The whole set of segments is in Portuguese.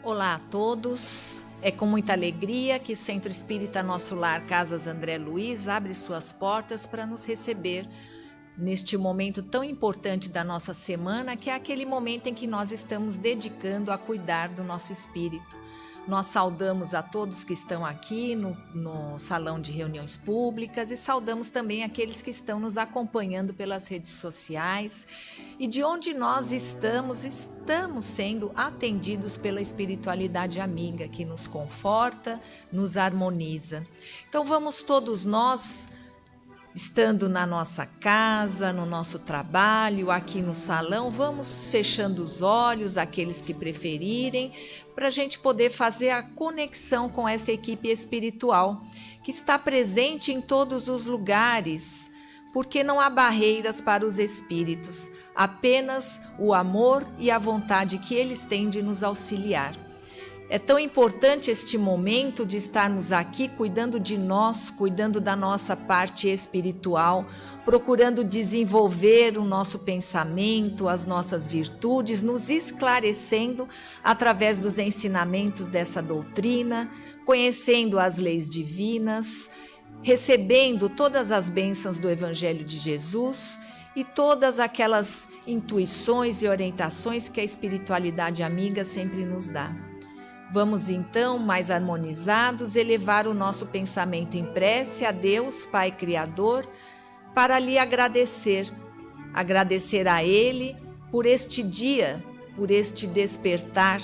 Olá a todos, é com muita alegria que Centro Espírita Nosso Lar Casas André Luiz abre suas portas para nos receber neste momento tão importante da nossa semana, que é aquele momento em que nós estamos dedicando a cuidar do nosso espírito. Nós saudamos a todos que estão aqui no salão de reuniões públicas e saudamos também aqueles que estão nos acompanhando pelas redes sociais e de onde nós estamos sendo atendidos pela espiritualidade amiga que nos conforta, nos harmoniza. Então vamos todos nós, estando na nossa casa, no nosso trabalho, aqui no salão, vamos fechando os olhos, aqueles que preferirem, para a gente poder fazer a conexão com essa equipe espiritual que está presente em todos os lugares, porque não há barreiras para os espíritos, apenas o amor e a vontade que eles têm de nos auxiliar. É tão importante este momento de estarmos aqui cuidando de nós, cuidando da nossa parte espiritual, procurando desenvolver o nosso pensamento, as nossas virtudes, nos esclarecendo através dos ensinamentos dessa doutrina, conhecendo as leis divinas, recebendo todas as bênçãos do Evangelho de Jesus e todas aquelas intuições e orientações que a espiritualidade amiga sempre nos dá. Vamos então, mais harmonizados, elevar o nosso pensamento em prece a Deus, Pai Criador, para lhe agradecer. Agradecer a Ele por este dia, por este despertar,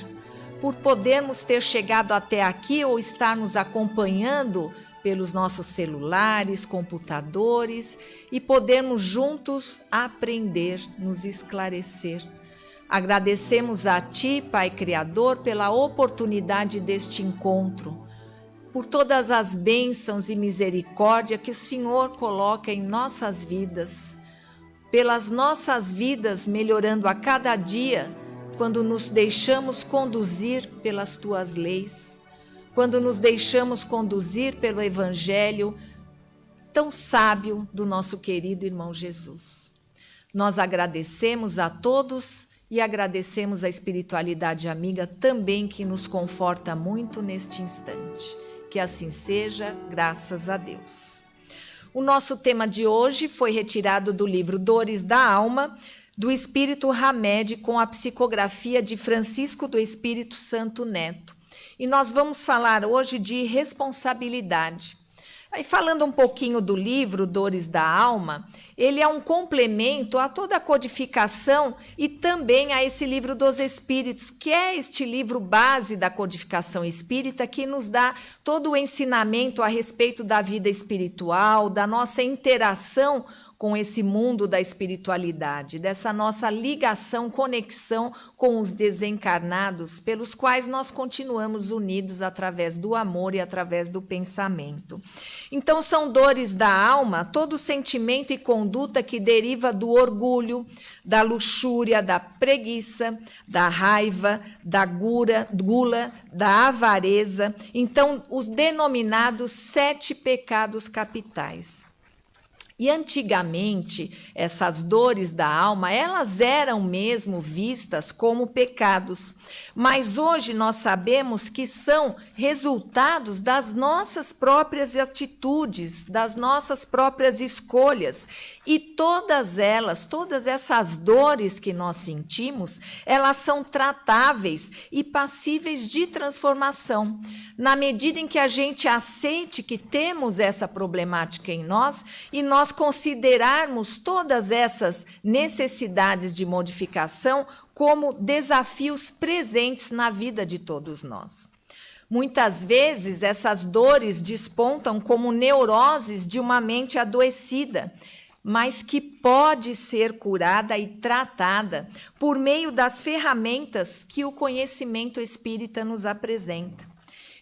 por podermos ter chegado até aqui ou estar nos acompanhando pelos nossos celulares, computadores e podermos juntos aprender, nos esclarecer. Agradecemos a Ti, Pai Criador, pela oportunidade deste encontro, por todas as bênçãos e misericórdia que o Senhor coloca em nossas vidas, pelas nossas vidas melhorando a cada dia, quando nos deixamos conduzir pelas Tuas leis, quando nos deixamos conduzir pelo Evangelho tão sábio do nosso querido irmão Jesus. Nós agradecemos a todos e agradecemos a espiritualidade amiga também, que nos conforta muito neste instante. Que assim seja, graças a Deus. O nosso tema de hoje foi retirado do livro Dores da Alma, do Espírito Hamed, com a psicografia de Francisco do Espírito Santo Neto. E nós vamos falar hoje de responsabilidade. Aí, falando um pouquinho do livro Dores da Alma, ele é um complemento a toda a codificação e também a esse livro dos Espíritos, que é este livro base da codificação espírita, que nos dá todo o ensinamento a respeito da vida espiritual, da nossa interação com esse mundo da espiritualidade, dessa nossa ligação, conexão com os desencarnados, pelos quais nós continuamos unidos através do amor e através do pensamento. Então, são dores da alma, todo sentimento e conduta que deriva do orgulho, da luxúria, da preguiça, da raiva, da gula, da avareza. Então, os denominados 7 pecados capitais. E antigamente, essas dores da alma, elas eram mesmo vistas como pecados. Mas hoje nós sabemos que são resultados das nossas próprias atitudes, das nossas próprias escolhas. E todas essas dores que nós sentimos, elas são tratáveis e passíveis de transformação. Na medida em que a gente aceite que temos essa problemática em nós e nós considerarmos todas essas necessidades de modificação como desafios presentes na vida de todos nós. Muitas vezes essas dores despontam como neuroses de uma mente adoecida, mas que pode ser curada e tratada por meio das ferramentas que o conhecimento espírita nos apresenta.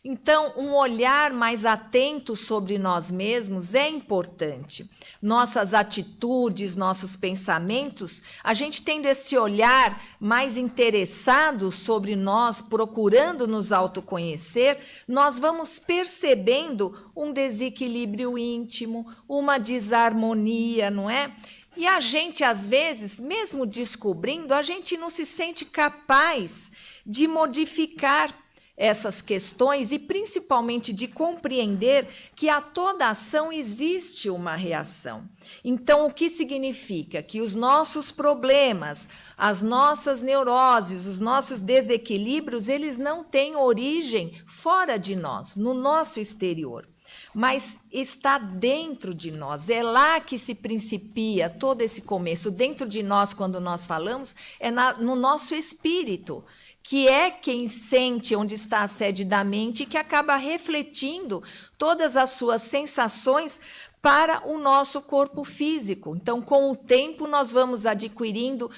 Então, um olhar mais atento sobre nós mesmos é importante. Nossas atitudes, nossos pensamentos, a gente tendo esse olhar mais interessado sobre nós, procurando nos autoconhecer, nós vamos percebendo um desequilíbrio íntimo, uma desarmonia, não é? E a gente, às vezes, mesmo descobrindo, a gente não se sente capaz de modificar essas questões e principalmente de compreender que a toda ação existe uma reação. Então, o que significa? Que os nossos problemas, as nossas neuroses, os nossos desequilíbrios, eles não têm origem fora de nós, no nosso exterior, mas está dentro de nós. É lá que se principia todo esse começo. Dentro de nós, quando nós falamos, é no nosso espírito, que é quem sente onde está a sede da mente e que acaba refletindo todas as suas sensações para o nosso corpo físico. Então, com o tempo, nós vamos adquirindo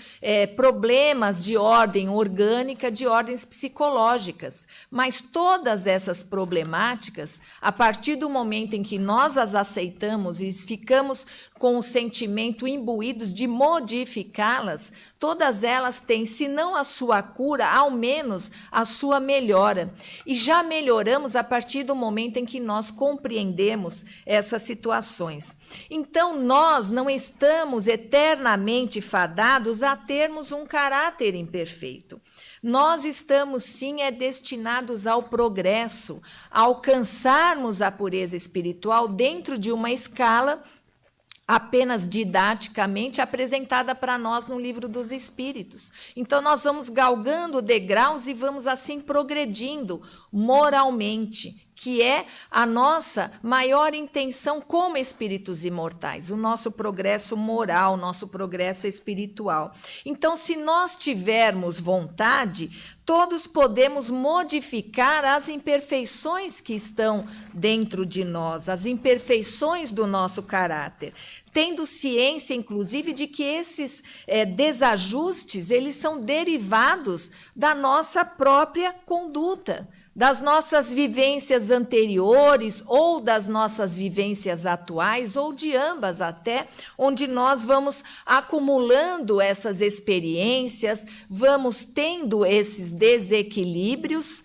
problemas de ordem orgânica, de ordens psicológicas. Mas todas essas problemáticas, a partir do momento em que nós as aceitamos e ficamos com o sentimento imbuídos de modificá-las, todas elas têm, se não a sua cura, ao menos a sua melhora. E já melhoramos a partir do momento em que nós compreendemos essas situações. Então, nós não estamos eternamente fadados a termos um caráter imperfeito. Nós estamos, sim, destinados ao progresso, a alcançarmos a pureza espiritual dentro de uma escala apenas didaticamente apresentada para nós no Livro dos Espíritos. Então, nós vamos galgando degraus e vamos assim progredindo moralmente, que é a nossa maior intenção como espíritos imortais, o nosso progresso moral, o nosso progresso espiritual. Então, se nós tivermos vontade, todos podemos modificar as imperfeições que estão dentro de nós, as imperfeições do nosso caráter, tendo ciência, inclusive, de que esses desajustes, eles são derivados da nossa própria conduta, das nossas vivências anteriores ou das nossas vivências atuais, ou de ambas até, onde nós vamos acumulando essas experiências, vamos tendo esses desequilíbrios,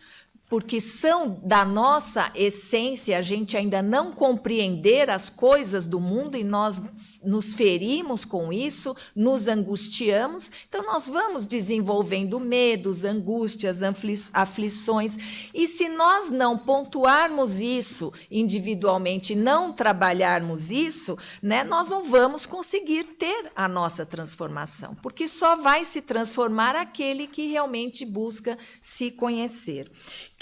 porque são da nossa essência a gente ainda não compreender as coisas do mundo e nós nos ferimos com isso, nos angustiamos. Então, nós vamos desenvolvendo medos, angústias, aflições. E se nós não pontuarmos isso individualmente, não trabalharmos isso, né, nós não vamos conseguir ter a nossa transformação, porque só vai se transformar aquele que realmente busca se conhecer.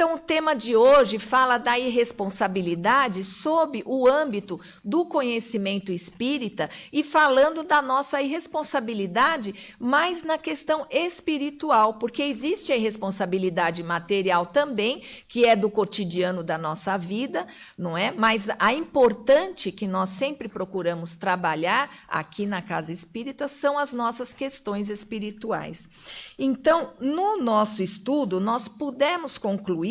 Então, o tema de hoje fala da irresponsabilidade sob o âmbito do conhecimento espírita e falando da nossa irresponsabilidade mais na questão espiritual, porque existe a irresponsabilidade material também, que é do cotidiano da nossa vida, não é? Mas a importante que nós sempre procuramos trabalhar aqui na Casa Espírita são as nossas questões espirituais. Então, no nosso estudo, nós pudemos concluir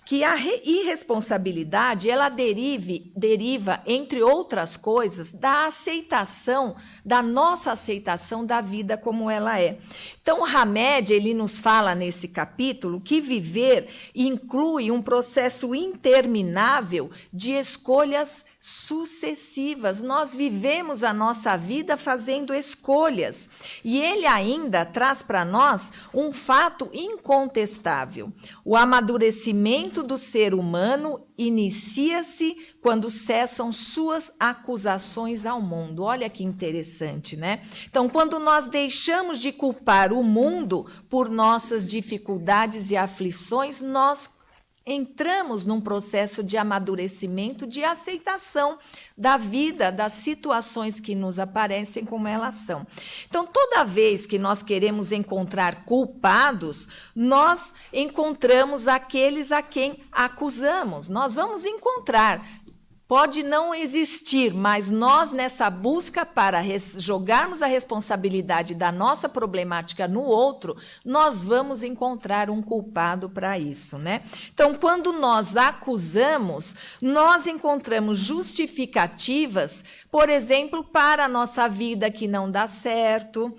que a irresponsabilidade ela deriva, entre outras coisas, da aceitação, da nossa aceitação da vida como ela é. Então, o Hamed, ele nos fala nesse capítulo que viver inclui um processo interminável de escolhas sucessivas. Nós vivemos a nossa vida fazendo escolhas. E ele ainda traz para nós um fato incontestável. O amadurecimento do ser humano inicia-se quando cessam suas acusações ao mundo. Olha que interessante, né? Então, quando nós deixamos de culpar o mundo por nossas dificuldades e aflições, nós entramos num processo de amadurecimento, de aceitação da vida, das situações que nos aparecem como elas são. Então, toda vez que nós queremos encontrar culpados, nós encontramos aqueles a quem acusamos. Nós vamos encontrar. Pode não existir, mas nós, nessa busca para jogarmos a responsabilidade da nossa problemática no outro, nós vamos encontrar um culpado para isso, né? Então, quando nós acusamos, nós encontramos justificativas, por exemplo, para a nossa vida que não dá certo,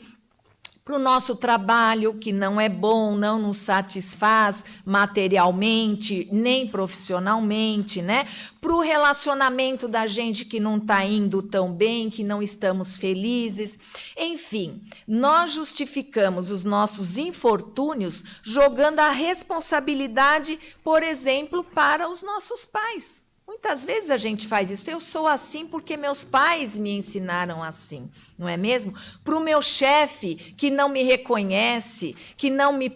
para o nosso trabalho, que não é bom, não nos satisfaz materialmente, nem profissionalmente, né? Para o relacionamento da gente que não está indo tão bem, que não estamos felizes. Enfim, nós justificamos os nossos infortúnios jogando a responsabilidade, por exemplo, para os nossos pais. Muitas vezes a gente faz isso. Eu sou assim porque meus pais me ensinaram assim, não é mesmo? Para o meu chefe que não me reconhece, que não me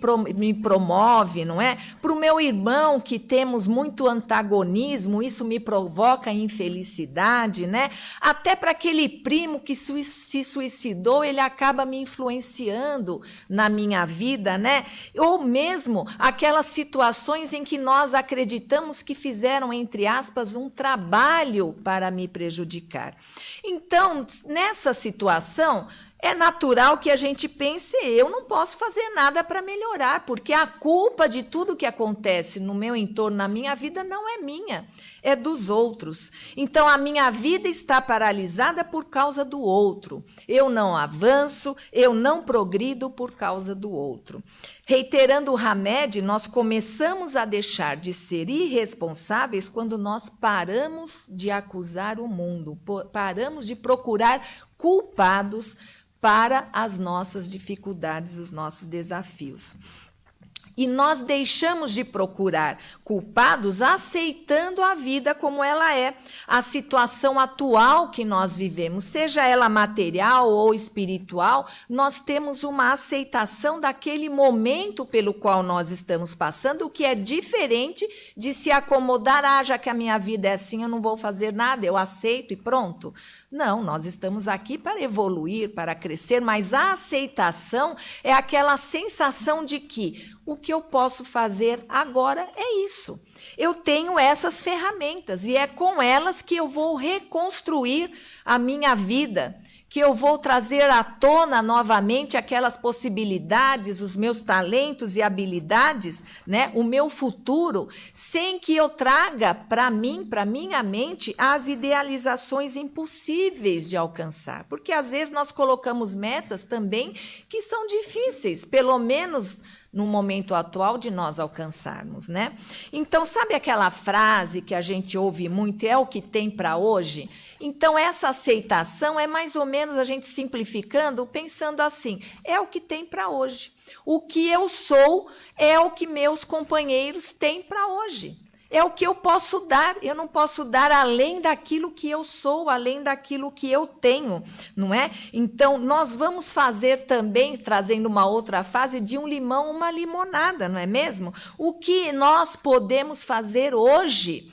promove, não é? Para o meu irmão que temos muito antagonismo, isso me provoca infelicidade, né? Até para aquele primo que se suicidou, ele acaba me influenciando na minha vida, né? Ou mesmo aquelas situações em que nós acreditamos que fizeram, entre aspas, um trabalho para me prejudicar. Então, nessa situação, é natural que a gente pense, eu não posso fazer nada para melhorar, porque a culpa de tudo que acontece no meu entorno, na minha vida, não é minha, é dos outros. Então, a minha vida está paralisada por causa do outro. Eu não avanço, eu não progrido por causa do outro. Reiterando o Hamed, nós começamos a deixar de ser irresponsáveis quando nós paramos de acusar o mundo, paramos de procurar culpados para as nossas dificuldades, os nossos desafios. E nós deixamos de procurar culpados aceitando a vida como ela é, a situação atual que nós vivemos, seja ela material ou espiritual, nós temos uma aceitação daquele momento pelo qual nós estamos passando, o que é diferente de se acomodar, já que a minha vida é assim, eu não vou fazer nada, eu aceito e pronto. Não, nós estamos aqui para evoluir, para crescer, mas a aceitação é aquela sensação de que o que eu posso fazer agora é isso. Eu tenho essas ferramentas e é com elas que eu vou reconstruir a minha vida, que eu vou trazer à tona novamente aquelas possibilidades, os meus talentos e habilidades, né? O meu futuro, sem que eu traga para mim, para minha mente, as idealizações impossíveis de alcançar. Porque às vezes nós colocamos metas também que são difíceis, pelo menos no momento atual de nós alcançarmos, né? Então, sabe aquela frase que a gente ouve muito, é o que tem para hoje? Então, essa aceitação é mais ou menos a gente simplificando, pensando assim, é o que tem para hoje. O que eu sou é o que meus companheiros têm para hoje. É o que eu posso dar, eu não posso dar além daquilo que eu sou, além daquilo que eu tenho, não é? Então, nós vamos fazer também, trazendo uma outra fase, de um limão uma limonada, não é mesmo? O que nós podemos fazer hoje?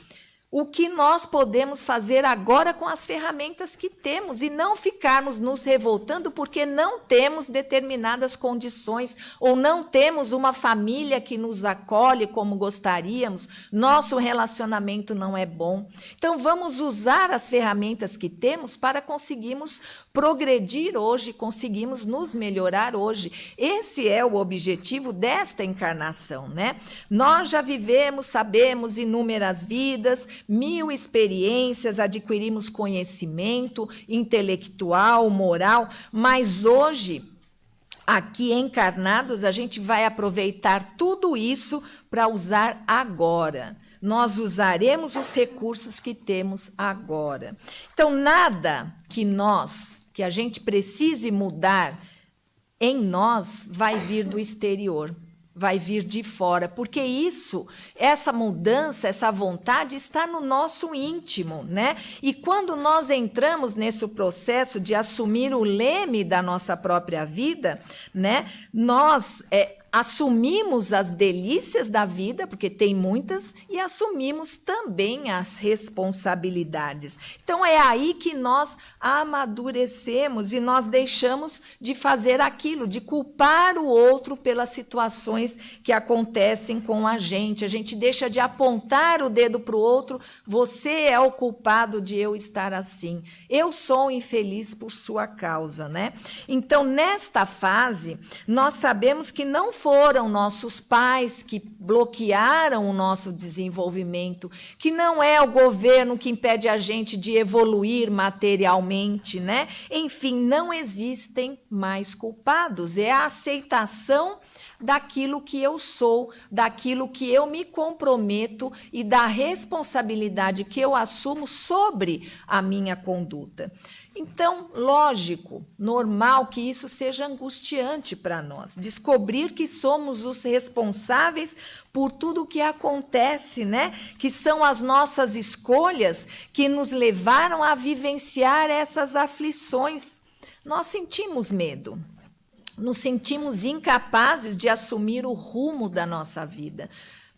O que nós podemos fazer agora com as ferramentas que temos e não ficarmos nos revoltando porque não temos determinadas condições ou não temos uma família que nos acolhe como gostaríamos, nosso relacionamento não é bom. Então, vamos usar as ferramentas que temos para conseguirmos progredir hoje, conseguimos nos melhorar hoje. Esse é o objetivo desta encarnação, né? Nós já vivemos, sabemos inúmeras vidas, 1000 experiências, adquirimos conhecimento intelectual, moral, mas hoje, aqui encarnados, a gente vai aproveitar tudo isso para usar agora. Nós usaremos os recursos que temos agora. Então, nada que a gente precise mudar em nós vai vir do exterior. Vai vir de fora, porque essa mudança, essa vontade está no nosso íntimo, né? E quando nós entramos nesse processo de assumir o leme da nossa própria vida, né? Nós assumimos as delícias da vida, porque tem muitas, e assumimos também as responsabilidades. Então, é aí que nós amadurecemos e nós deixamos de fazer aquilo, de culpar o outro pelas situações que acontecem com a gente. A gente deixa de apontar o dedo para o outro, você é o culpado de eu estar assim. Eu sou infeliz por sua causa, né? Então, nesta fase, nós sabemos que não foram nossos pais que bloquearam o nosso desenvolvimento, que não é o governo que impede a gente de evoluir materialmente, né? Enfim, não existem mais culpados. É a aceitação daquilo que eu sou, daquilo que eu me comprometo e da responsabilidade que eu assumo sobre a minha conduta. Então, lógico, normal que isso seja angustiante para nós, descobrir que somos os responsáveis por tudo o que acontece, né? Que são as nossas escolhas que nos levaram a vivenciar essas aflições. Nós sentimos medo. Nos sentimos incapazes de assumir o rumo da nossa vida.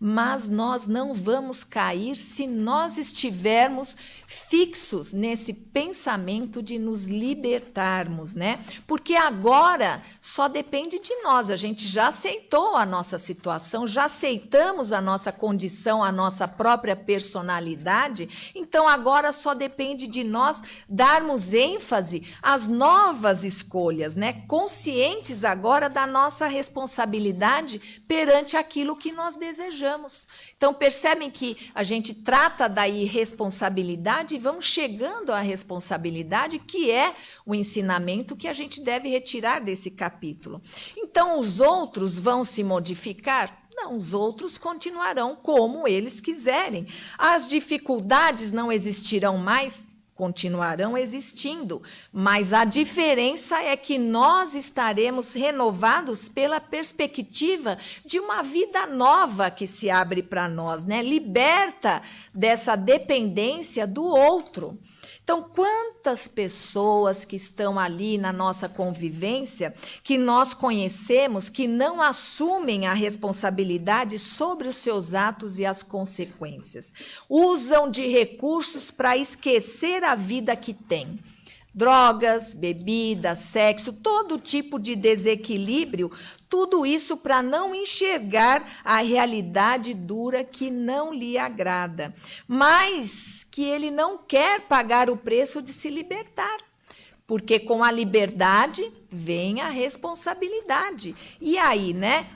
Mas nós não vamos cair se nós estivermos fixos nesse pensamento de nos libertarmos, né? Porque agora só depende de nós. A gente já aceitou a nossa situação, já aceitamos a nossa condição, a nossa própria personalidade. Então agora só depende de nós darmos ênfase às novas escolhas, né? Conscientes agora da nossa responsabilidade perante aquilo que nós desejamos. Então, percebem que a gente trata da irresponsabilidade e vamos chegando à responsabilidade, que é o ensinamento que a gente deve retirar desse capítulo. Então, os outros vão se modificar? Não, os outros continuarão como eles quiserem. As dificuldades não existirão mais? Continuarão existindo, mas a diferença é que nós estaremos renovados pela perspectiva de uma vida nova que se abre para nós, né? Liberta dessa dependência do outro. Então, quantas pessoas que estão ali na nossa convivência, que nós conhecemos, que não assumem a responsabilidade sobre os seus atos e as consequências. Usam de recursos para esquecer a vida que têm. Drogas, bebida, sexo, todo tipo de desequilíbrio, tudo isso para não enxergar a realidade dura que não lhe agrada, mas que ele não quer pagar o preço de se libertar, porque com a liberdade vem a responsabilidade. E aí, né?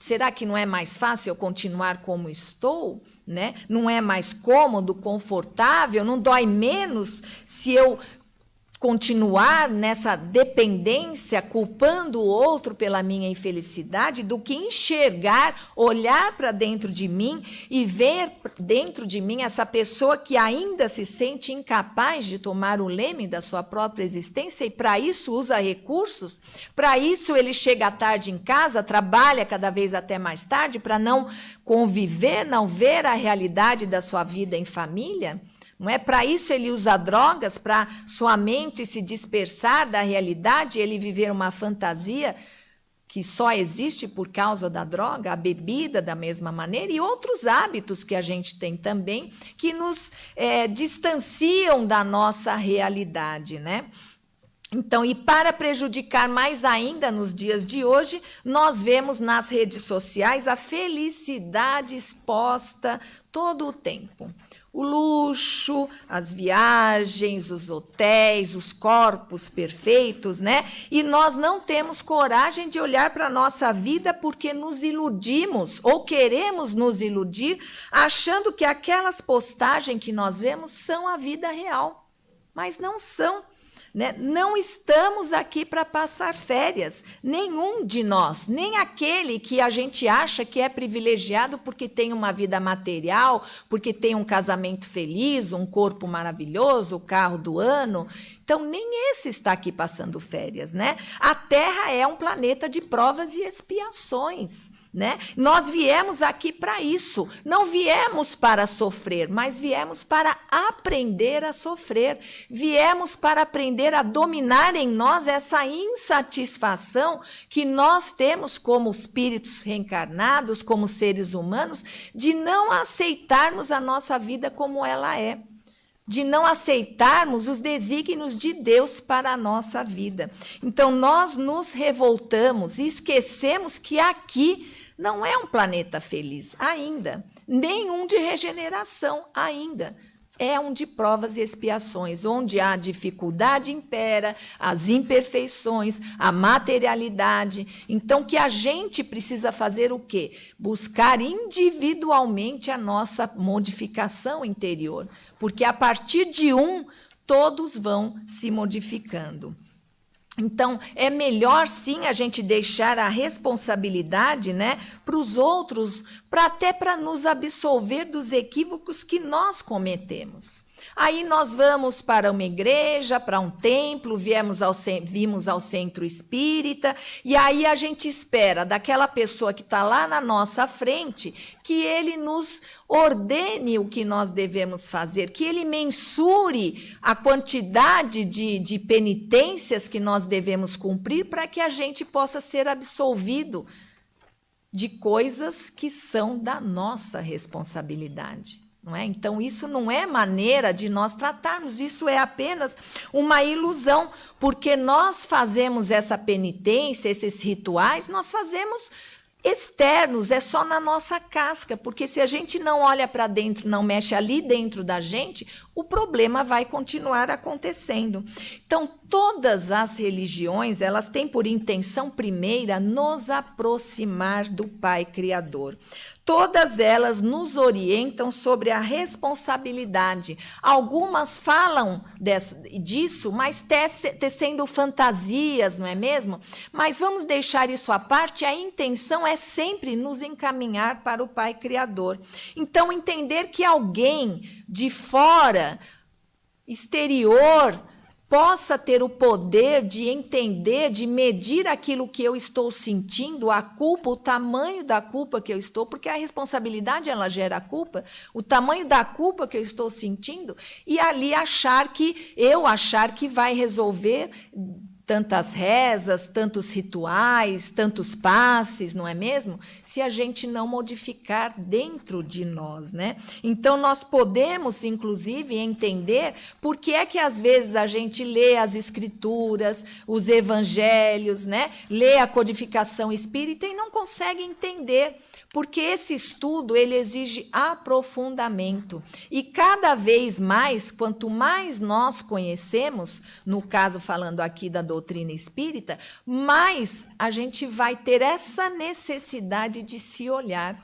Será que não é mais fácil eu continuar como estou? Né? Não é mais cômodo, confortável, não dói menos se eu continuar nessa dependência, culpando o outro pela minha infelicidade, do que enxergar, olhar para dentro de mim e ver dentro de mim essa pessoa que ainda se sente incapaz de tomar o leme da sua própria existência e para isso usa recursos, para isso ele chega à tarde em casa, trabalha cada vez até mais tarde para não conviver, não ver a realidade da sua vida em família. Não é para isso ele usa drogas, para sua mente se dispersar da realidade, ele viver uma fantasia que só existe por causa da droga, a bebida da mesma maneira e outros hábitos que a gente tem também que nos distanciam da nossa realidade, né? Então, e para prejudicar mais ainda nos dias de hoje, nós vemos nas redes sociais a felicidade exposta todo o tempo. O luxo, as viagens, os hotéis, os corpos perfeitos, né? E nós não temos coragem de olhar para a nossa vida porque nos iludimos ou queremos nos iludir, achando que aquelas postagens que nós vemos são a vida real, mas não são. Né? Não estamos aqui para passar férias, nenhum de nós, nem aquele que a gente acha que é privilegiado porque tem uma vida material, porque tem um casamento feliz, um corpo maravilhoso, o carro do ano. Então, nem esse está aqui passando férias, né? A Terra é um planeta de provas e expiações, né? Nós viemos aqui para isso, não viemos para sofrer, mas viemos para aprender a sofrer, viemos para aprender a dominar em nós essa insatisfação que nós temos como espíritos reencarnados, como seres humanos, de não aceitarmos a nossa vida como ela é, de não aceitarmos os desígnios de Deus para a nossa vida. Então, nós nos revoltamos e esquecemos que aqui não é um planeta feliz ainda, nem um de regeneração ainda. é um de provas e expiações, onde a dificuldade impera, as imperfeições, a materialidade. Então, que a gente precisa fazer o quê? Buscar individualmente a nossa modificação interior, porque a partir de todos vão se modificando. Então, é melhor, sim, a gente deixar a responsabilidade, né, para os outros, até para nos absolver dos equívocos que nós cometemos. Aí nós vamos para uma igreja, para um templo, vimos ao centro espírita, e aí a gente espera daquela pessoa que está lá na nossa frente que ele nos ordene o que nós devemos fazer, que ele mensure a quantidade de penitências que nós devemos cumprir para que a gente possa ser absolvido de coisas que são da nossa responsabilidade. Não é? Então, isso não é maneira de nós tratarmos, isso é apenas uma ilusão, porque nós fazemos essa penitência, esses rituais, nós fazemos externos, é só na nossa casca, porque se a gente não olha para dentro, não mexe ali dentro da gente, o problema vai continuar acontecendo. Então, todas as religiões, elas têm por intenção primeira nos aproximar do Pai Criador. Todas elas nos orientam sobre a responsabilidade. Algumas falam disso, mas tecendo fantasias, não é mesmo? Mas vamos deixar isso à parte, a intenção é sempre nos encaminhar para o Pai Criador. Então, entender que alguém de fora, exterior, possa ter o poder de entender, de medir aquilo que eu estou sentindo, a culpa, o tamanho da culpa que eu estou, porque a responsabilidade ela gera a culpa, o tamanho da culpa que eu estou sentindo, e ali achar que vai resolver tantas rezas, tantos rituais, tantos passes, não é mesmo? Se a gente não modificar dentro de nós, né? Então, nós podemos, inclusive, entender por que é que, às vezes, a gente lê as escrituras, os evangelhos, né? Lê a codificação espírita e não consegue entender. Porque esse estudo ele exige aprofundamento. E cada vez mais, quanto mais nós conhecemos, no caso falando aqui da doutrina espírita, mais a gente vai ter essa necessidade de se olhar,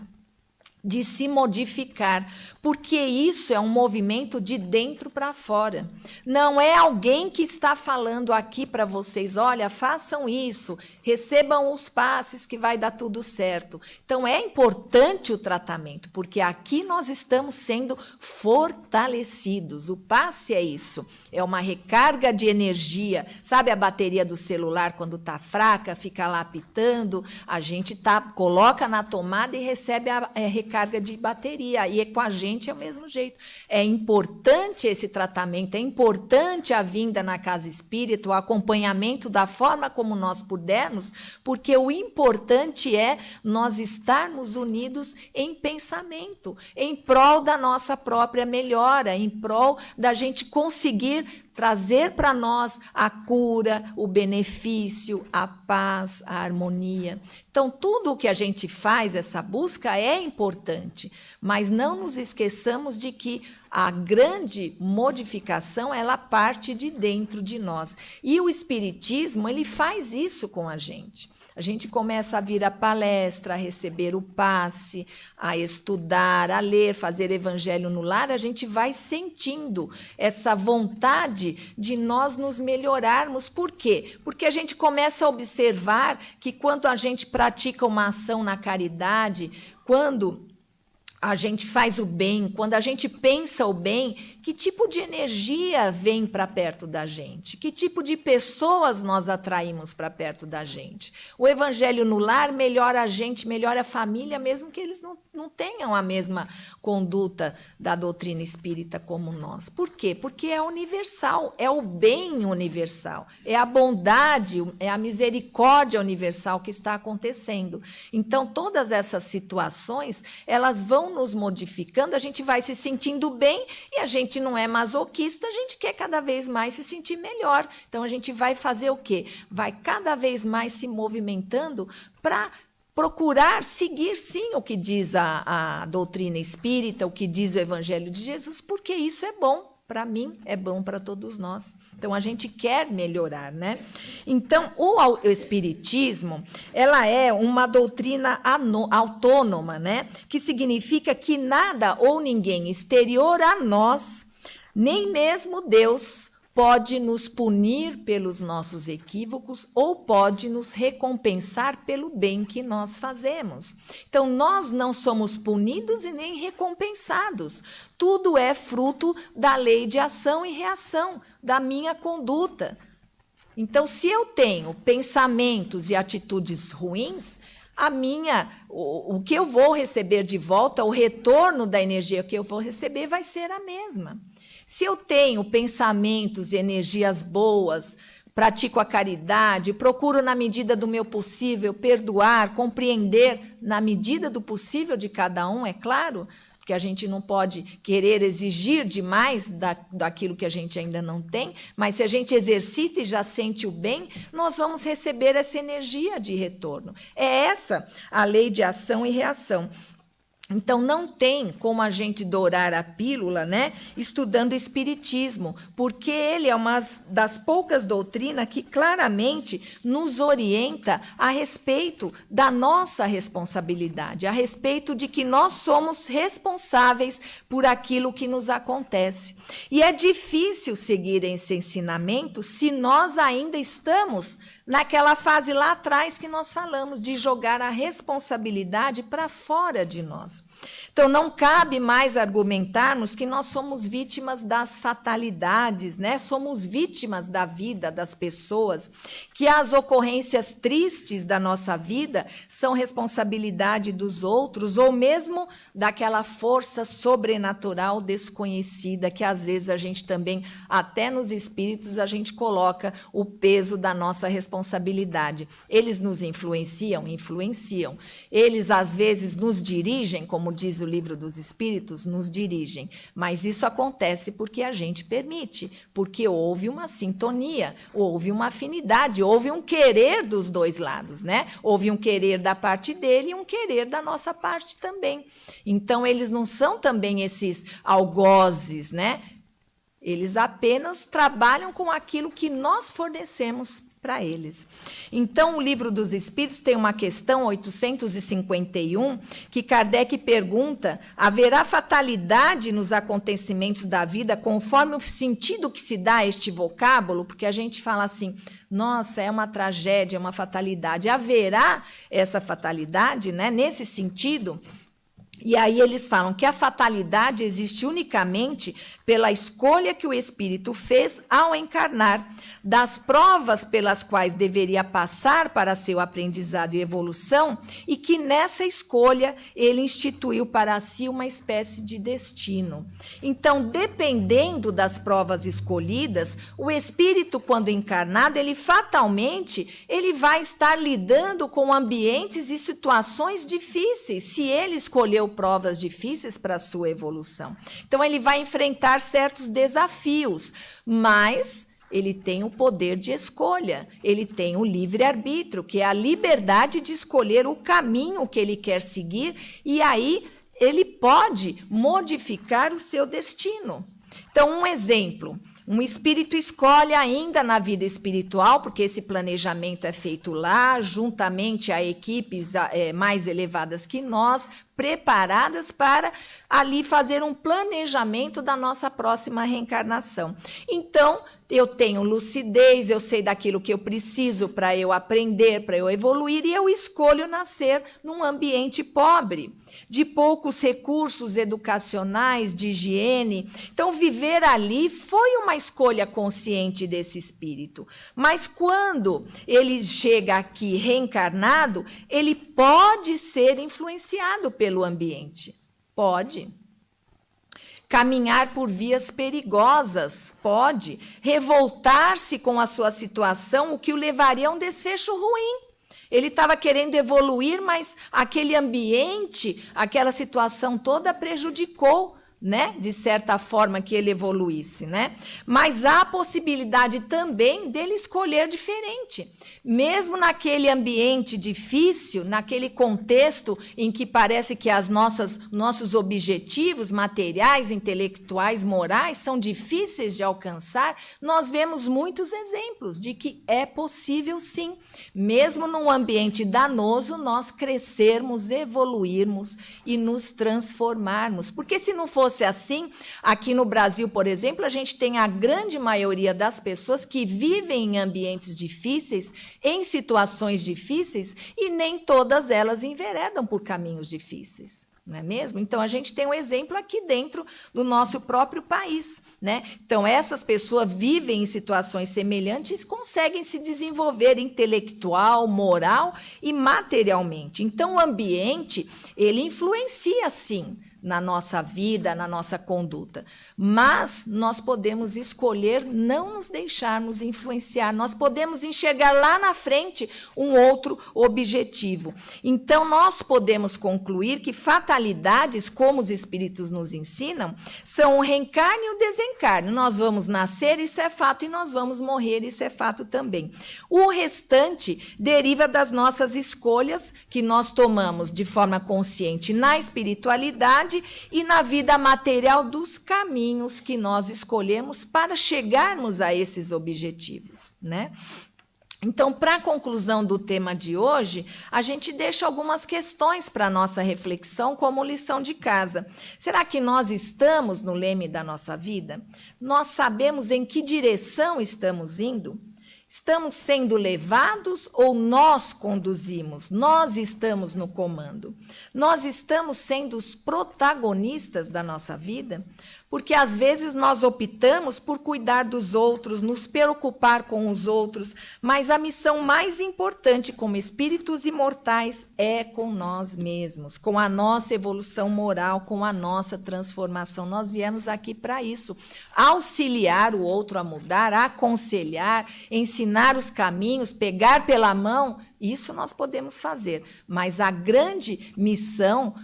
de se modificar, porque isso é um movimento de dentro para fora. Não é alguém que está falando aqui para vocês, olha, façam isso, recebam os passes que vai dar tudo certo. Então, é importante o tratamento, porque aqui nós estamos sendo fortalecidos. O passe é isso, é uma recarga de energia. Sabe a bateria do celular, quando está fraca, fica lá apitando, a gente coloca na tomada e recebe a recarga de bateria, e com a gente é o mesmo jeito. É importante esse tratamento, é importante a vinda na casa espírita, o acompanhamento da forma como nós pudermos, porque o importante é nós estarmos unidos em pensamento, em prol da nossa própria melhora, em prol da gente conseguir trazer para nós a cura, o benefício, a paz, a harmonia. Então, tudo o que a gente faz, essa busca, é importante, mas não nos esqueçamos de que a grande modificação, ela parte de dentro de nós. E o Espiritismo, ele faz isso com a gente. A gente começa a vir à palestra, a receber o passe, a estudar, a ler, fazer evangelho no lar, a gente vai sentindo essa vontade de nós nos melhorarmos. Por quê? Porque a gente começa a observar que quando a gente pratica uma ação na caridade, quando a gente faz o bem, quando a gente pensa o bem, que tipo de energia vem para perto da gente? Que tipo de pessoas nós atraímos para perto da gente? O evangelho no lar melhora a gente, melhora a família, mesmo que eles não tenham a mesma conduta da doutrina espírita como nós. Por quê? Porque é universal, é o bem universal, é a bondade, é a misericórdia universal que está acontecendo. Então, todas essas situações, elas vão nos modificando, a gente vai se sentindo bem e a gente não é masoquista, a gente quer cada vez mais se sentir melhor. Então, a gente vai fazer o quê? Vai cada vez mais se movimentando para procurar seguir, sim, o que diz a doutrina espírita, o que diz o Evangelho de Jesus, porque isso é bom para mim, é bom para todos nós. Então, a gente quer melhorar, né? Então, o Espiritismo, ela é uma doutrina autônoma, né? Que significa que nada ou ninguém exterior a nós, nem mesmo Deus, pode nos punir pelos nossos equívocos ou pode nos recompensar pelo bem que nós fazemos. Então, nós não somos punidos e nem recompensados. Tudo é fruto da lei de ação e reação, da minha conduta. Então, se eu tenho pensamentos e atitudes ruins, o que eu vou receber de volta, o retorno da energia que eu vou receber vai ser a mesma. Se eu tenho pensamentos e energias boas, pratico a caridade, procuro, na medida do meu possível, perdoar, compreender, na medida do possível de cada um, é claro, porque a gente não pode querer exigir demais daquilo que a gente ainda não tem, mas se a gente exercita e já sente o bem, nós vamos receber essa energia de retorno. É essa a lei de ação e reação. Então, não tem como a gente dourar a pílula, né, estudando o Espiritismo, porque ele é uma das poucas doutrinas que claramente nos orienta a respeito da nossa responsabilidade, a respeito de que nós somos responsáveis por aquilo que nos acontece. E é difícil seguir esse ensinamento se nós ainda estamos naquela fase lá atrás que nós falamos, de jogar a responsabilidade para fora de nós. Então, não cabe mais argumentarmos que nós somos vítimas das fatalidades, né? Somos vítimas da vida das pessoas, que as ocorrências tristes da nossa vida são responsabilidade dos outros, ou mesmo daquela força sobrenatural desconhecida, que às vezes a gente também, até nos espíritos, a gente coloca o peso da nossa responsabilidade. Eles nos influenciam? Influenciam. Eles, às vezes, nos dirigem, como diz o Livro dos Espíritos, nos dirigem. Mas isso acontece porque a gente permite, porque houve uma sintonia, houve uma afinidade, houve um querer dos dois lados, né? Houve um querer da parte dele e um querer da nossa parte também. Então, eles não são também esses algozes, né? Eles apenas trabalham com aquilo que nós fornecemos para eles. Então, o Livro dos Espíritos tem uma questão 851, que Kardec pergunta: haverá fatalidade nos acontecimentos da vida conforme o sentido que se dá a este vocábulo? Porque a gente fala assim, nossa, é uma tragédia, é uma fatalidade. Haverá essa fatalidade, né, nesse sentido? E aí eles falam que a fatalidade existe unicamente pela escolha que o espírito fez ao encarnar, das provas pelas quais deveria passar para seu aprendizado e evolução, e que nessa escolha ele instituiu para si uma espécie de destino. Então, dependendo das provas escolhidas, o espírito, quando encarnado, ele fatalmente ele vai estar lidando com ambientes e situações difíceis, se ele escolheu provas difíceis para a sua evolução. Então, ele vai enfrentar certos desafios, mas ele tem o poder de escolha, ele tem o livre-arbítrio, que é a liberdade de escolher o caminho que ele quer seguir, e aí ele pode modificar o seu destino. Então, um exemplo: um espírito escolhe ainda na vida espiritual, porque esse planejamento é feito lá, juntamente a equipes mais elevadas que nós, preparadas para ali fazer um planejamento da nossa próxima reencarnação. Então, eu tenho lucidez, eu sei daquilo que eu preciso para eu aprender, para eu evoluir, e eu escolho nascer num ambiente pobre, de poucos recursos educacionais, de higiene. Então, viver ali foi uma escolha consciente desse espírito. Mas quando ele chega aqui reencarnado, ele pode ser influenciado pelo ambiente. Pode. Caminhar por vias perigosas, pode. Revoltar-se com a sua situação, o que o levaria a um desfecho ruim. Ele estava querendo evoluir, mas aquele ambiente, aquela situação toda prejudicou, né? De certa forma que ele evoluísse, né? Mas há a possibilidade também dele escolher diferente. Mesmo naquele ambiente difícil, naquele contexto em que parece que nossos objetivos materiais, intelectuais, morais são difíceis de alcançar, nós vemos muitos exemplos de que é possível sim, mesmo num ambiente danoso, nós crescermos, evoluirmos e nos transformarmos. Porque se não fosse assim, aqui no Brasil, por exemplo, a gente tem a grande maioria das pessoas que vivem em ambientes difíceis, em situações difíceis, e nem todas elas enveredam por caminhos difíceis. Não é mesmo? Então, a gente tem um exemplo aqui dentro do nosso próprio país, né? Então, essas pessoas vivem em situações semelhantes e conseguem se desenvolver intelectual, moral e materialmente. Então, o ambiente, ele influencia, sim, na nossa vida, na nossa conduta. Mas nós podemos escolher não nos deixarmos influenciar, nós podemos enxergar lá na frente um outro objetivo. Então, nós podemos concluir que fatalidades, como os espíritos nos ensinam, são o reencarne e o desencarne. Nós vamos nascer, isso é fato, e nós vamos morrer, isso é fato também. O restante deriva das nossas escolhas que nós tomamos de forma consciente na espiritualidade e na vida material dos caminhos que nós escolhemos para chegarmos a esses objetivos, né? Então, para a conclusão do tema de hoje, a gente deixa algumas questões para a nossa reflexão como lição de casa. Será que nós estamos no leme da nossa vida? Nós sabemos em que direção estamos indo? Estamos sendo levados ou nós conduzimos? Nós estamos no comando. Nós estamos sendo os protagonistas da nossa vida? Porque às vezes nós optamos por cuidar dos outros, nos preocupar com os outros, mas a missão mais importante como espíritos imortais é com nós mesmos, com a nossa evolução moral, com a nossa transformação. Nós viemos aqui para isso, auxiliar o outro a mudar, aconselhar, ensinar os caminhos, pegar pela mão. Isso nós podemos fazer, mas a grande missão,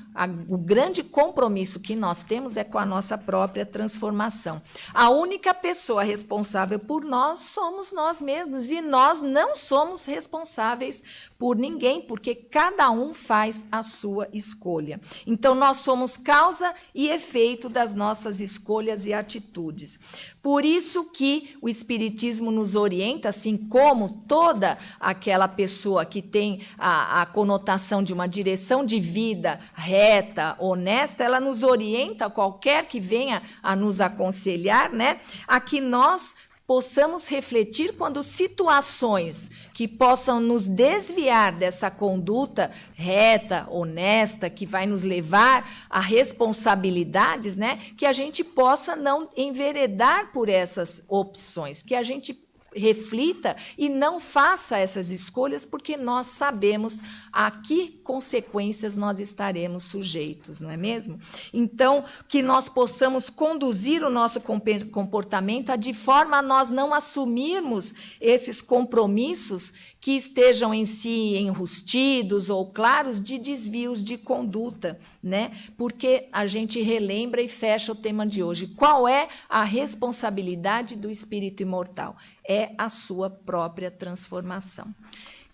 o grande compromisso que nós temos é com a nossa própria transformação. A única pessoa responsável por nós somos nós mesmos, e nós não somos responsáveis por ninguém, porque cada um faz a sua escolha. Então, nós somos causa e efeito das nossas escolhas e atitudes. Por isso que o Espiritismo nos orienta, assim como toda aquela pessoa que tem a conotação de uma direção de vida reta, honesta, ela nos orienta, qualquer que venha a nos aconselhar, né, a que nós possamos refletir quando situações que possam nos desviar dessa conduta reta, honesta, que vai nos levar a responsabilidades, né, que a gente possa não enveredar por essas opções, que a gente reflita e não faça essas escolhas, porque nós sabemos a que consequências nós estaremos sujeitos, não é mesmo? Então, que nós possamos conduzir o nosso comportamento de forma a nós não assumirmos esses compromissos que estejam em si enrustidos ou claros de desvios de conduta, né? Porque a gente relembra e fecha o tema de hoje. Qual é a responsabilidade do espírito imortal? É a sua própria transformação.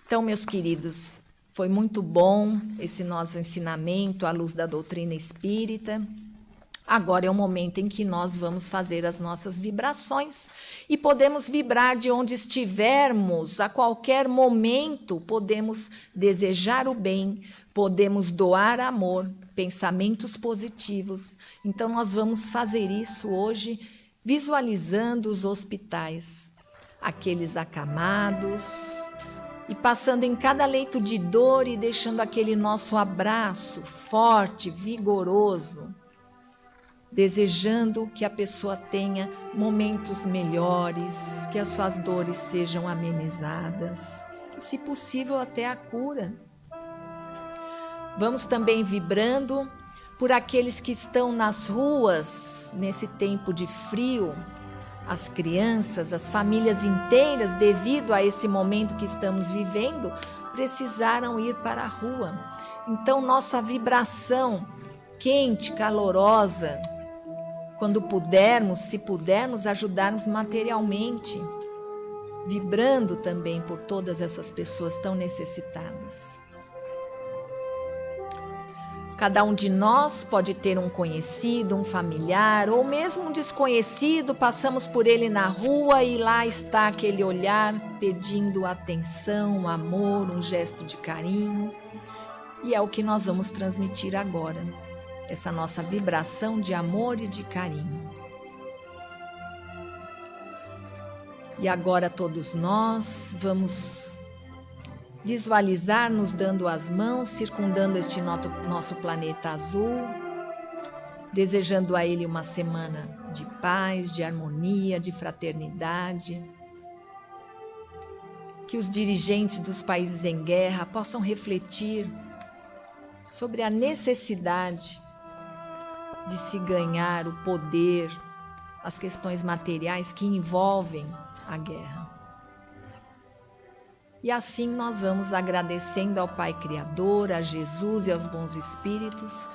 Então, meus queridos, foi muito bom esse nosso ensinamento à luz da doutrina espírita. Agora é o momento em que nós vamos fazer as nossas vibrações e podemos vibrar de onde estivermos, a qualquer momento podemos desejar o bem, podemos doar amor, pensamentos positivos. Então nós vamos fazer isso hoje visualizando os hospitais, aqueles acamados, e passando em cada leito de dor e deixando aquele nosso abraço forte, vigoroso, desejando que a pessoa tenha momentos melhores, que as suas dores sejam amenizadas, e, se possível, até a cura. Vamos também vibrando por aqueles que estão nas ruas nesse tempo de frio, as crianças, as famílias inteiras, devido a esse momento que estamos vivendo, precisaram ir para a rua. Então, nossa vibração quente, calorosa, quando pudermos, se pudermos, ajudarmos materialmente, vibrando também por todas essas pessoas tão necessitadas. Cada um de nós pode ter um conhecido, um familiar ou mesmo um desconhecido, passamos por ele na rua e lá está aquele olhar pedindo atenção, amor, um gesto de carinho. E é o que nós vamos transmitir agora, essa nossa vibração de amor e de carinho. E agora todos nós vamos visualizar nos dando as mãos, circundando este nosso planeta azul, desejando a ele uma semana de paz, de harmonia, de fraternidade. Que os dirigentes dos países em guerra possam refletir sobre a necessidade de se ganhar o poder, as questões materiais que envolvem a guerra. E assim nós vamos agradecendo ao Pai Criador, a Jesus e aos bons espíritos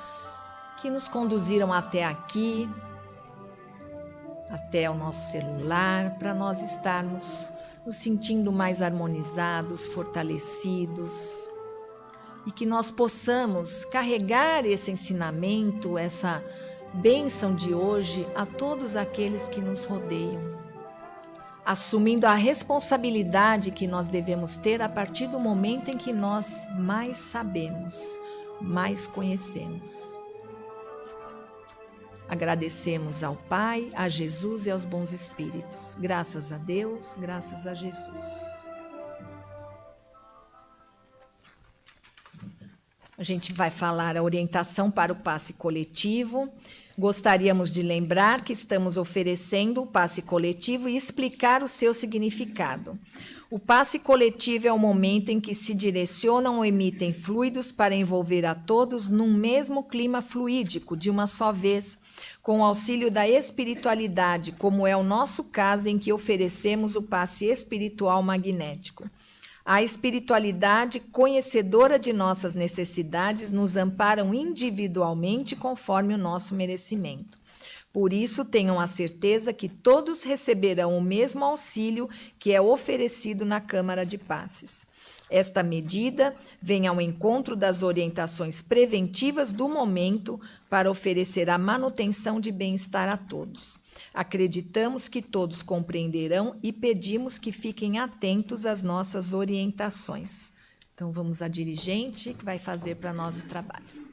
que nos conduziram até aqui, até o nosso celular, para nós estarmos nos sentindo mais harmonizados, fortalecidos, e que nós possamos carregar esse ensinamento, essa bênção de hoje a todos aqueles que nos rodeiam, assumindo a responsabilidade que nós devemos ter a partir do momento em que nós mais sabemos, mais conhecemos. Agradecemos ao Pai, a Jesus e aos bons espíritos. Graças a Deus, graças a Jesus. A gente vai falar a orientação para o passe coletivo. Gostaríamos de lembrar que estamos oferecendo o passe coletivo e explicar o seu significado. O passe coletivo é o momento em que se direcionam ou emitem fluidos para envolver a todos num mesmo clima fluídico, de uma só vez, com o auxílio da espiritualidade, como é o nosso caso em que oferecemos o passe espiritual magnético. A espiritualidade, conhecedora de nossas necessidades, nos amparam individualmente conforme o nosso merecimento. Por isso, tenham a certeza que todos receberão o mesmo auxílio que é oferecido na Câmara de Passes. Esta medida vem ao encontro das orientações preventivas do momento para oferecer a manutenção de bem-estar a todos. Acreditamos que todos compreenderão e pedimos que fiquem atentos às nossas orientações. Então, vamos à dirigente que vai fazer para nós o trabalho.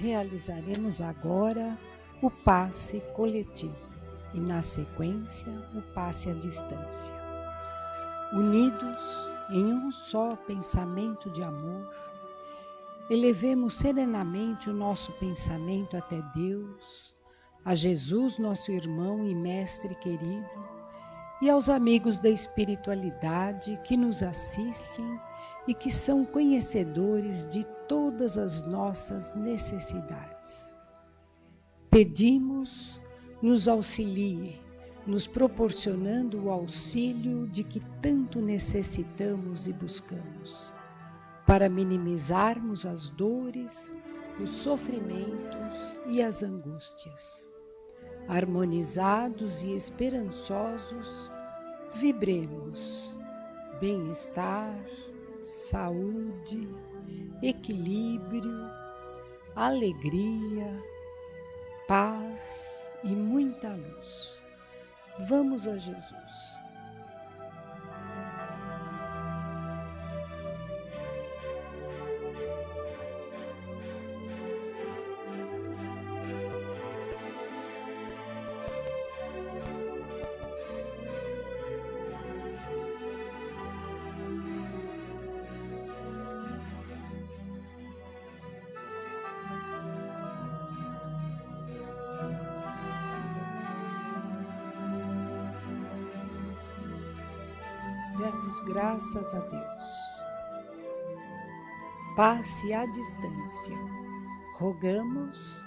Realizaremos agora o passe coletivo e, na sequência, o passe à distância. Unidos em um só pensamento de amor, elevemos serenamente o nosso pensamento até Deus, a Jesus, nosso irmão e mestre querido, e aos amigos da espiritualidade que nos assistem e que são conhecedores de todas as nossas necessidades. Pedimos, nos auxilie, nos proporcionando o auxílio de que tanto necessitamos e buscamos, para minimizarmos as dores, os sofrimentos e as angústias. Harmonizados e esperançosos, vibremos bem-estar, saúde, equilíbrio, alegria, paz e muita luz. Vamos a Jesus. Demos graças a Deus. passe à distância. Rogamos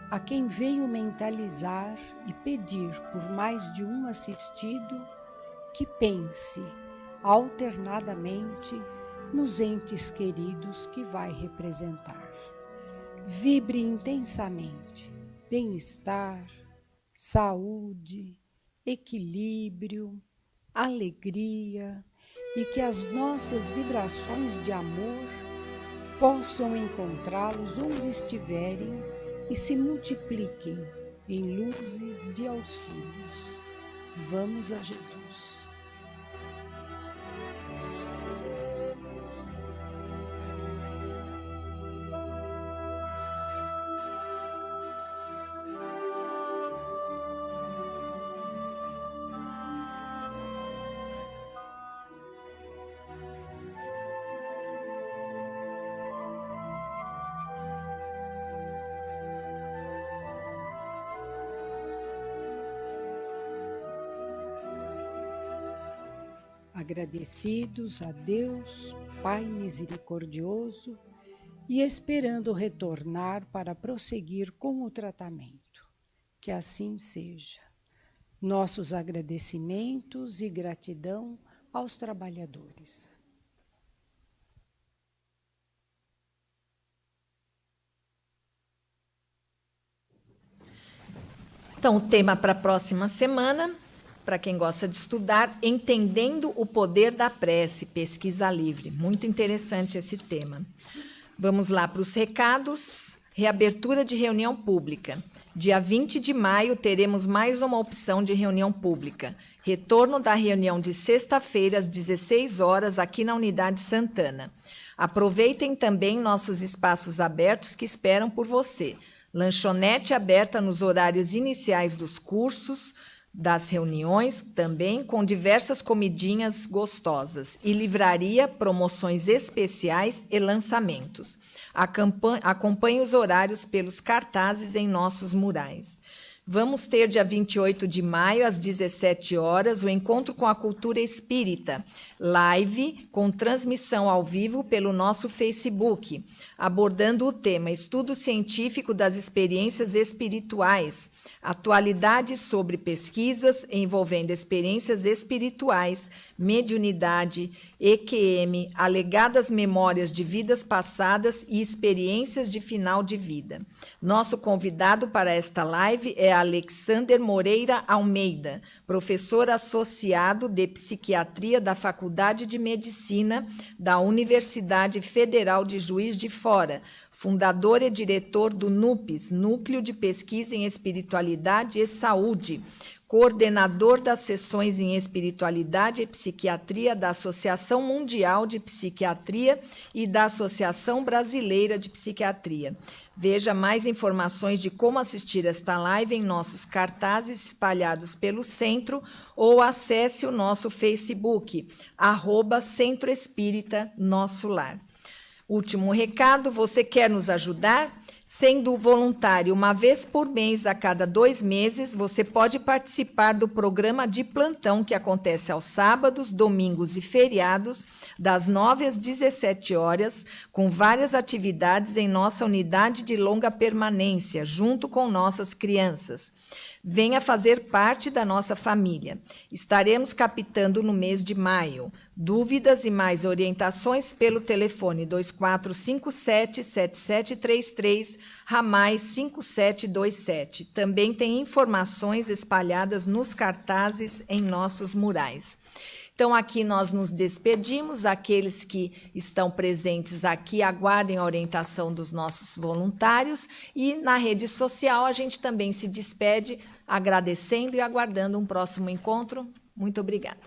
a quem veio mentalizar e pedir por mais de um assistido que pense alternadamente nos entes queridos que vai representar. Vibre intensamente bem-estar, saúde, equilíbrio, alegria e que as nossas vibrações de amor possam encontrá-los onde estiverem e se multipliquem em luzes de auxílios. Vamos a Jesus. Agradecidos a Deus, Pai misericordioso, e esperando retornar para prosseguir com o tratamento. Que assim seja. Nossos agradecimentos e gratidão aos trabalhadores. Então, o tema para a próxima semana, para quem gosta de estudar, Entendendo o Poder da Prece, pesquisa livre. Muito interessante esse tema. Vamos lá para os recados. Reabertura de reunião pública. Dia 20 de maio teremos mais uma opção de reunião pública. Retorno da reunião de sexta-feira às 16 horas aqui na Unidade Santana. Aproveitem também nossos espaços abertos que esperam por você. Lanchonete aberta nos horários iniciais dos cursos, das reuniões, também com diversas comidinhas gostosas. E livraria, promoções especiais e lançamentos. Acompanhe os horários pelos cartazes em nossos murais. Vamos ter, dia 28 de maio, às 17 horas, o Encontro com a Cultura Espírita, live com transmissão ao vivo pelo nosso Facebook, abordando o tema Estudo Científico das Experiências Espirituais, atualidades sobre pesquisas envolvendo experiências espirituais, mediunidade, EQM, alegadas memórias de vidas passadas e experiências de final de vida. Nosso convidado para esta live é Alexander Moreira Almeida, professor associado de Psiquiatria da Faculdade de Medicina da Universidade Federal de Juiz de Fora, fundador e diretor do NUPES, Núcleo de Pesquisa em Espiritualidade e Saúde, coordenador das sessões em Espiritualidade e Psiquiatria da Associação Mundial de Psiquiatria e da Associação Brasileira de Psiquiatria. Veja mais informações de como assistir esta live em nossos cartazes espalhados pelo centro ou acesse o nosso Facebook, @Centro Espírita Nosso Lar. Último recado, você quer nos ajudar? Sendo voluntário uma vez por mês a cada 2 meses, você pode participar do programa de plantão que acontece aos sábados, domingos e feriados, das 9 às 17 horas, com várias atividades em nossa unidade de longa permanência, junto com nossas crianças. Venha fazer parte da nossa família. Estaremos captando no mês de maio. Dúvidas e mais orientações pelo telefone 2457-7733, ramais 5727. Também tem informações espalhadas nos cartazes em nossos murais. Então, aqui nós nos despedimos. Aqueles que estão presentes aqui aguardem a orientação dos nossos voluntários. E na rede social a gente também se despede, agradecendo e aguardando um próximo encontro. Muito obrigada.